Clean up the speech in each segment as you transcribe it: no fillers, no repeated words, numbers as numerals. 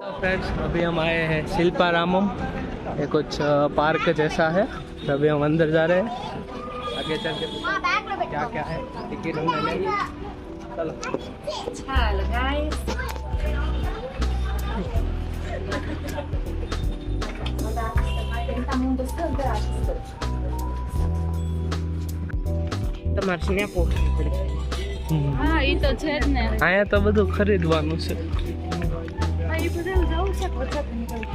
Friends अभी हम आए हैं शिल्पारामम, ये कुछ पार्क जैसा है। अभी हम अंदर जा रहे हैं, आगे चल के क्या क्या है टिकट हमने लेंगे। चलो गाइस, તમારે સ્નેપ ઓછું પડે. હા એ તો છે જ ને. અહીંયા તો બધું ખરીદવાનું છે. હા એ બધું જવું છે વરસાદ નીકળી.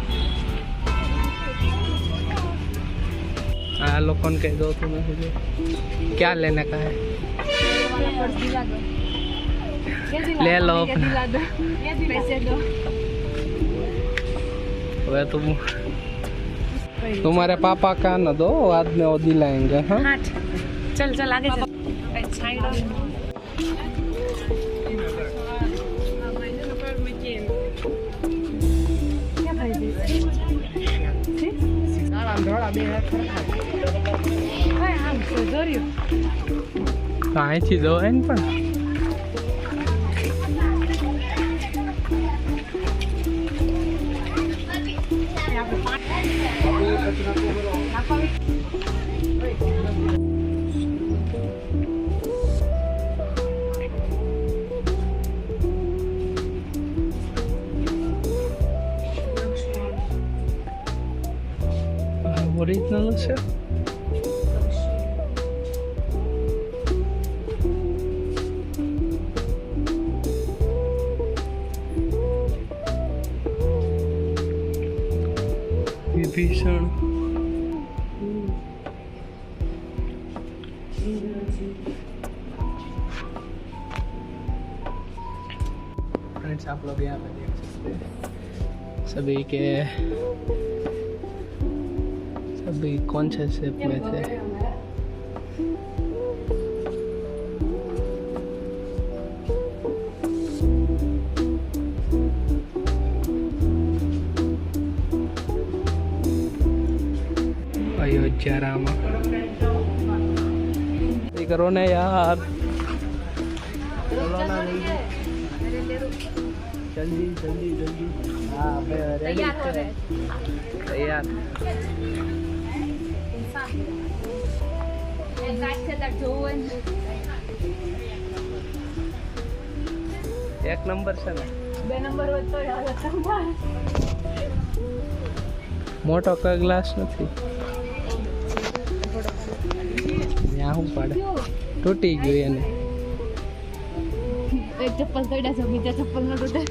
આ લોકોને કઈ જોતું નથી. क्या लेने का है? ले लो अपना। पैसे दो. वह तुम्हारे पापा का न दो, बाद में वो दिलाएंगे। हाँ चल चल आगे चल. અહીંથી જવાય ને પણ ઓરિજિનલ છે. વિભીષણ फ्रेंड्स आप लोग यहाँ पे देख सकते हैं सभी कौन से शेप में थे. अयोध्या राम करो ना यार, जल्दी जल्दी जल्दी. हाँ तैयार हो रहे. तैयार. एक नंबर से ना 2 नंबर હોય તો મોટો કઈ ગ્લાસ નથી. यहाँ હું પડે તૂટી ગયું એને. એક ચપ્પલ તોડ્યા છે, બીજા ચપ્પલ ન તૂટે.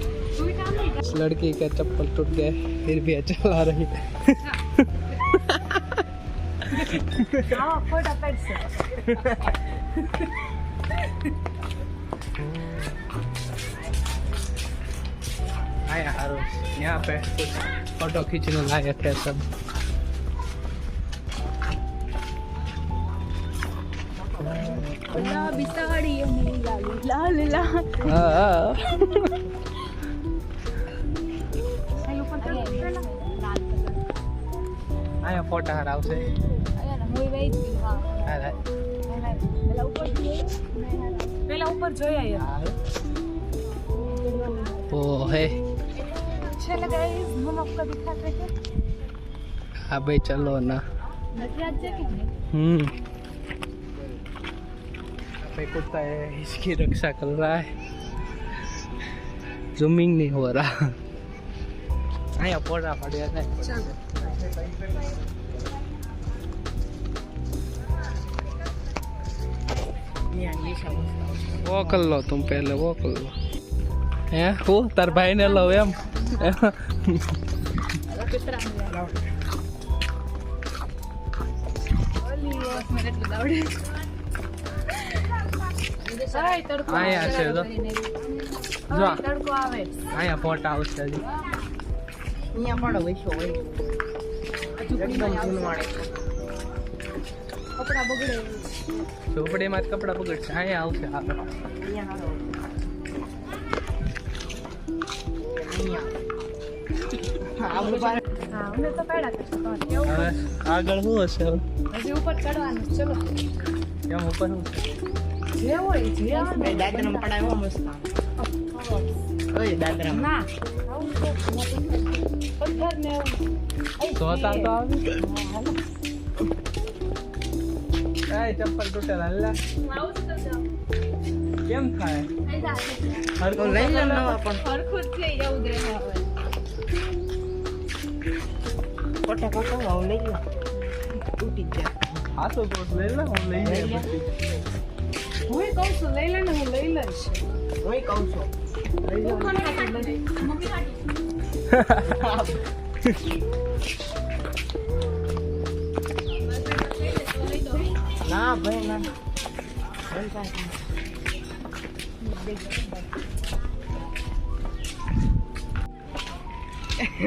इस लड़की का चप्पल टूट गया फिर भी चला रही है. આવો ફોટો પડશે. आया यहाँ पे कुछ फोटो खींचने लायक है सब. બિસાડી એમ લાલ લાલ. हाँ आया फोटो हराव से. પેલા ઉપર જોયા वो है. चलो गाइस, हम आपको दिखाते हैं. हाँ भाई चलो ना. पे कुत्ता है, इसकी रक्षा कर रहा है. जूमिंग नहीं हो रहा. आया फोड़ा पड़े है. वो कर लो तुम पहले, वो कर लो. है वो तार भाई ने लो एम. આયા છે જો તડકો આવે. આયા ફોટા આવશે હજી. અહીંયા પડો વૈસો હોય એકદમ જૂનવાણી. કપડા બગડે. ઝોપડીમાં જ કપડા બગડશે. અહીંયા આવશે આગળ. અહીંયા હાલો. અહીંયા હા મને તો પેડા કરશે. હવે આગળ શું હશે? હજી ઉપર ચડવાનું. ચલો કેમ ઉપર શું? જે હોય જે દાદરામાં પડાવ્યો મસ્ત. ઓય દાદરા ના આવું છે પથ્થર ને ધોતા તો આવી એ ચપ્પલ તૂટેલા હલ્લા આવું તો જાવ કેમ થાય તો લઈ લો નવા પણ હરખું જ છે એવું દે હવે કોટા કોટા આવ લઈ લો તૂટી જાય હા તો બોસ લઈ લે હું લઈ લઈ લે. હું કહું છું લઈ લે ને હું લઈ લઈશ ઓય કહું છું લઈ લો કોને કાઢી લઈ મમ્મી કાઢી ના ભાઈ ના ભાઈ કાંઈ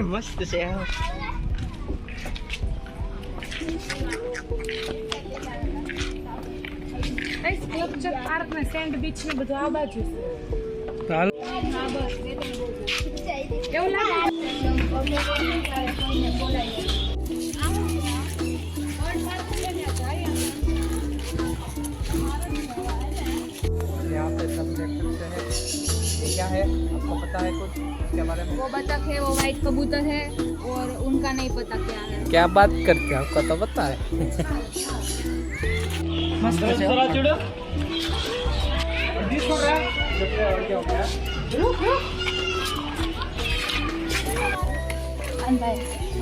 મસ્ત છે આ. એ સ્કલ્પચર પાર્ક ને સેન્ડ બીચ ને બધું આ બાજુ છે હાલ હા બસ એવું લાગે यहाँ पे सब देख सकते हैं ये क्या है आपको पता है कुछ इसके बारे में वो बतख है, वो वाइट कबूतर है और उनका नहीं पता क्या है। क्या बात करते हैं आपको तो पता है મસ્ત છે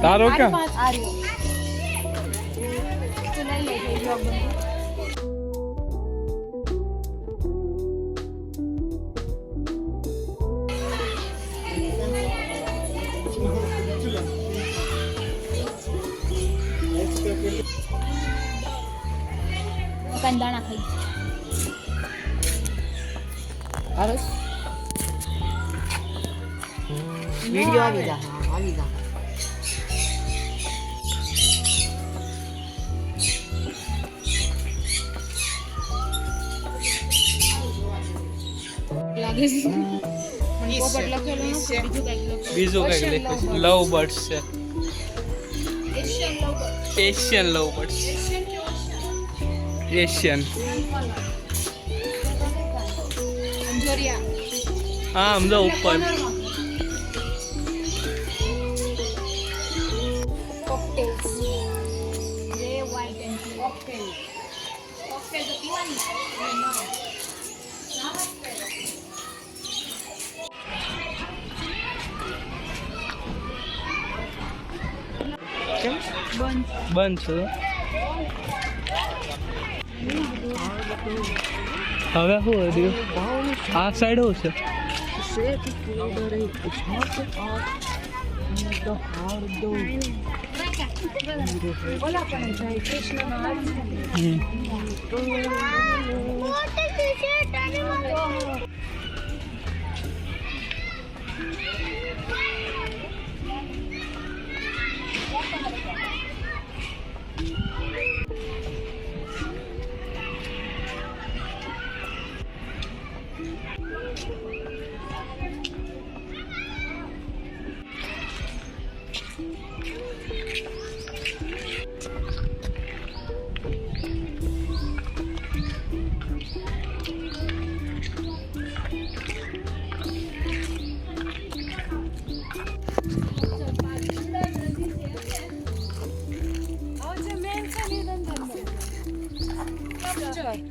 तारो क्या आ रही हो तो नहीं ले गई ब्लॉग में। કંદાણા ખાઈ વિડિયો આવી જા આવી જા લાગે છે મને પોપટ લખેલું નથી બીજું કંઈક લખેલું बीजू का लव बर्ड्स से એશિયન લવ एशियन लव बर्ड्स एशियन અંજોરિયા हाँ हम लोग ऊपर કોકટેલ્સ રે વ્હાઇટ એન્ડ કોકટેલ કોકટેલ તો પીવાની ના बंद છે હવે શું રહ્યું આ સાઈડ શું છે ઓલા પણ જાય કૃષ્ણનો હાથ છે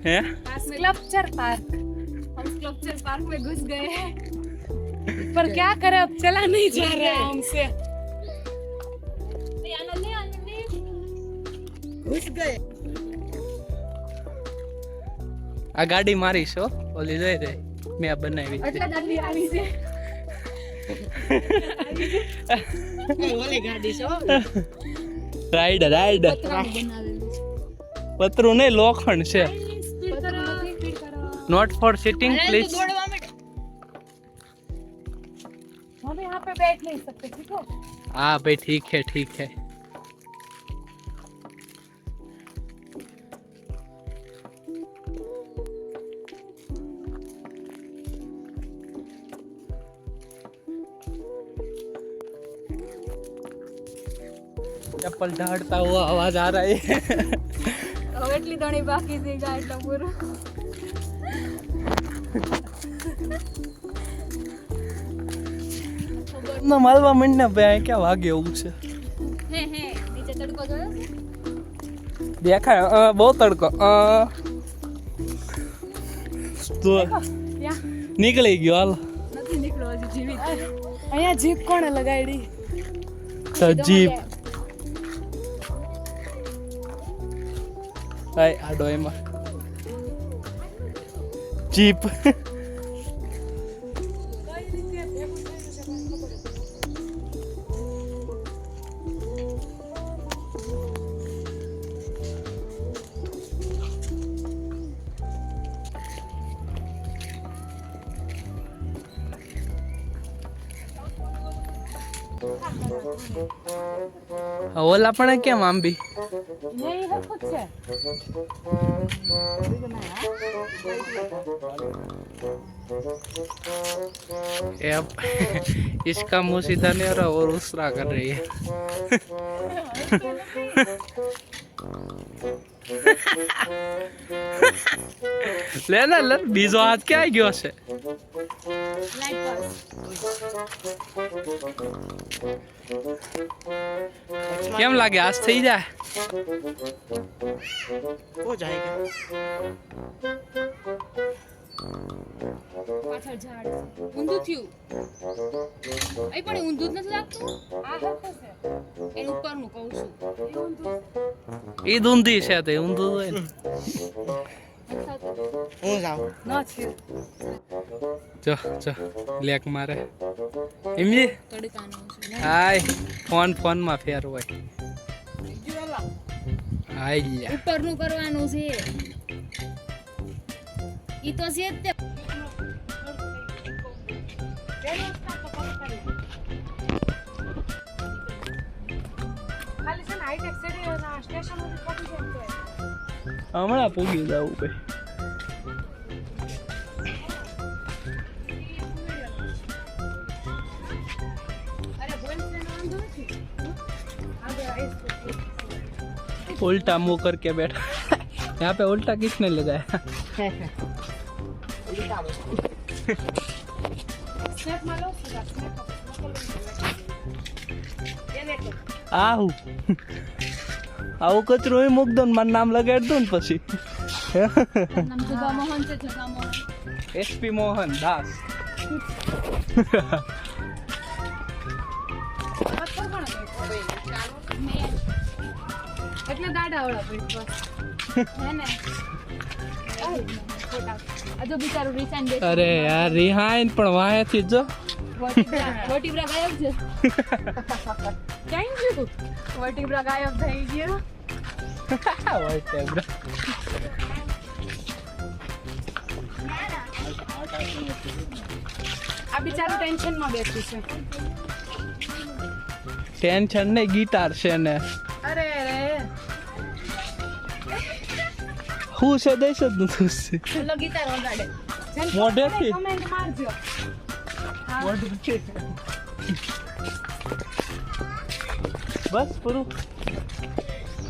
હે स्कल्पचर पार्क हम स्कल्पचर पार्क में घुस गए हैं। पर क्या करे अब चला नहीं जा रहा है हमसे ઘુસ ગયે આ ગાડી મારી છો ઓલી જોઈ રે મેં બનાવી છે ઓલી ગાડી છે હો. રાઈડ રાઈડ પતરું નહીં લોખંડ છે नॉट फॉर सिटिंग प्लीज हम यहाँ पे बैठ नहीं सकते ठीक है हाँ भाई ठीक है ठीक है चप्पल ढाड़ता हुआ आवाज आ रहा है હવે એટલી ધણી બાકી છે ગાય તો પૂરું ના માલવા મંડને ભાઈ ક્યાં વાગે એવું છે હે નીચે તડકો જોયો છે? દેખાય બહુ તડકો તો નીકળી ગયો હાલ નથી નીકળ્યો હજી જીવિત. અહીંયા જીપ કોણે લગાડી? જીપ હાય આડો એમાં જીપ ઓલા પણ કેમ આંબી નહીં હરખું જ છે. इसका मुंह सीधा नहीं हो रहा और उसरा कर रही है लेना ले बीजो हाथ क्या गयो છે કેમ લાગે આજ થઈ જાય हो जाएगा પાછળ ઝાડ છે. ઊંધું થયું. અહીં પણ ઊંધું જ નથી લાગતું. આ હરખું છે. એનું ઉપરનું કહું છું. એ ઊંધી છે તે ઊંધું હોય ને हो जाओ નથી. જો જો લેક મારે એમજી તડકાનું છે. હાય ફોન માં ફેર હોય હાય લ્યા ઉપરનું કરવાનું છે. ઈ તો છે જ તે. ખાલી છે ને હાઈટેક સિટી સ્ટેશન સુધી પહોંચી જાય ને તોય. હમણાં પૂગી જવું ભાઈ અરે બોયલ ટ્રેન વાંધો નથી. આગળ આવીશ તો. उल्टा मुंह करके बैठा यहाँ पे उल्टा किसने लगाया સ્નેપ માં લો સીધા સ્નેપ આવું આવું કચરો હોય મૂક દો ને મારું નામ લગાડી દો ને પછી નામ જગા મોહન છે. જગા મોહન. એસપી મોહન દાસ પથ્થર પણ એટલે દાડા વાળા પડી બસ. હે ને? આ જો બિચારું રિસાઈન બેઠું. અરે યાર રિહાઈન પણ વાહેથી જો વર્ટિબ્રા ગાયબ છે. ક્યાં ગયું? વર્ટિબ્રા ગાયબ થઈ ગયો. આ બિચારું ટેન્શન માં બેઠું છે. ટેન્શન ને ગિટાર છે ને અરે રે હું છે દઈશ જ નથી ચલો ગીતાર વગાડે. મોઢેથી કમેન્ટ મારજો. બસ પૂરું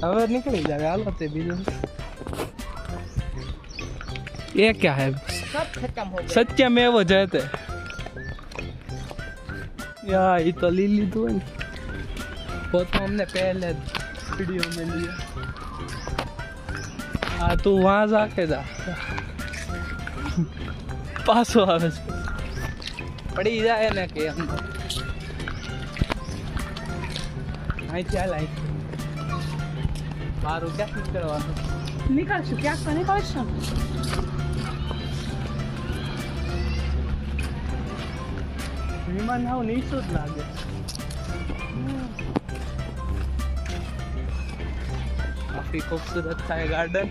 હવે નીકળી જાવે હાલો તે બીજું ये क्या है सब खत्म हो गया सत्यमेव जयते या ये तो ली लीधું હોય ને वो तो हमने पहले वीडियो में लिया हाँ तू वहाँ जाके जा पासो आवे છે પડી જાય ને કે અંદર અહીં ચાલ અહીં બારું ક્યાં નીકળવાનું નીકળશું ક્યાંક તો નીકળશું. વિમાન હાવ નીચું જ લાગે काफी खूबसूरत था ये गार्डन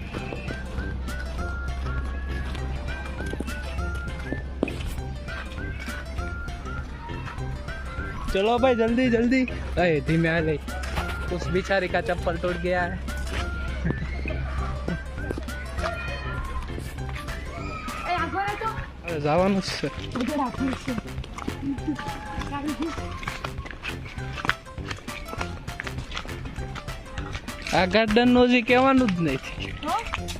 चलो भाई जल्दी जल्दी अरे धीमे आ गई उस बेचारी का चप्पल टूट गया है એ આગળ તો अरे જવાનું જ છે બધું રાખવું છે. આ ગાર્ડન નું હજી કહેવાનું જ નહીં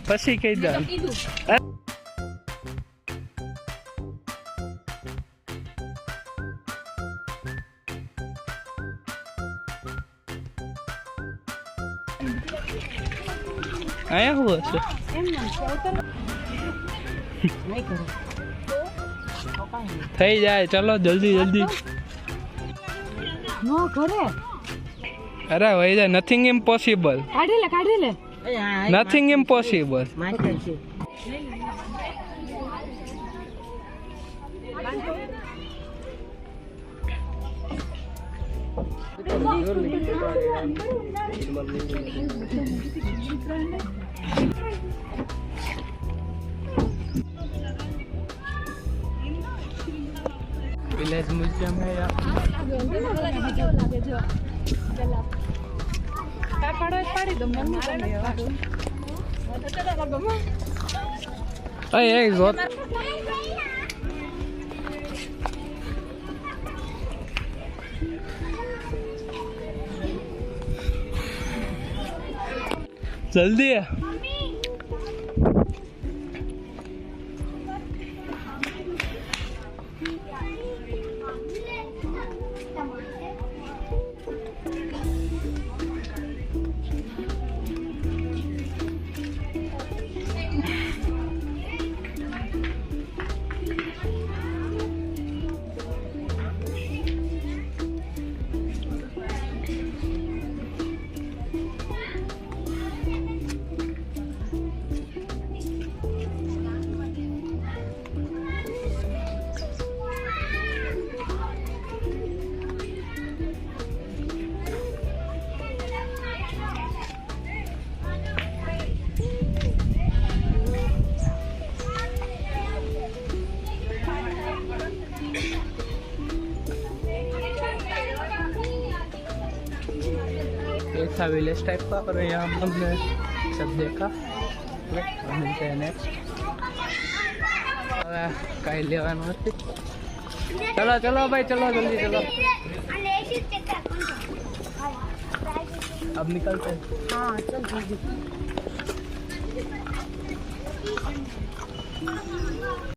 પછી કહી દે કીધું અહીંયા શું હશે? નહીં કરો થઈ જાય, ચલો જલ્દી જલ્દી. નો ઘરે અરે વહી જાય, નથિંગ ઇમ્પોસિબલ, કાઢી લે નથિંગ ઇમ્પોસિબલ. માસ્ટર છે विलेज म्यूजियम है यहाँ. एक जोत जल्दी है. ऐसा विलेज टाइप का, और यहाँ हमने सब देखा. मिलते हैं नेक्स्ट. कहीं लेवानो નથી. चलो चलो भाई, चलो जल्दी चलो. अब निकलते हैं. हाँ चल जल्दी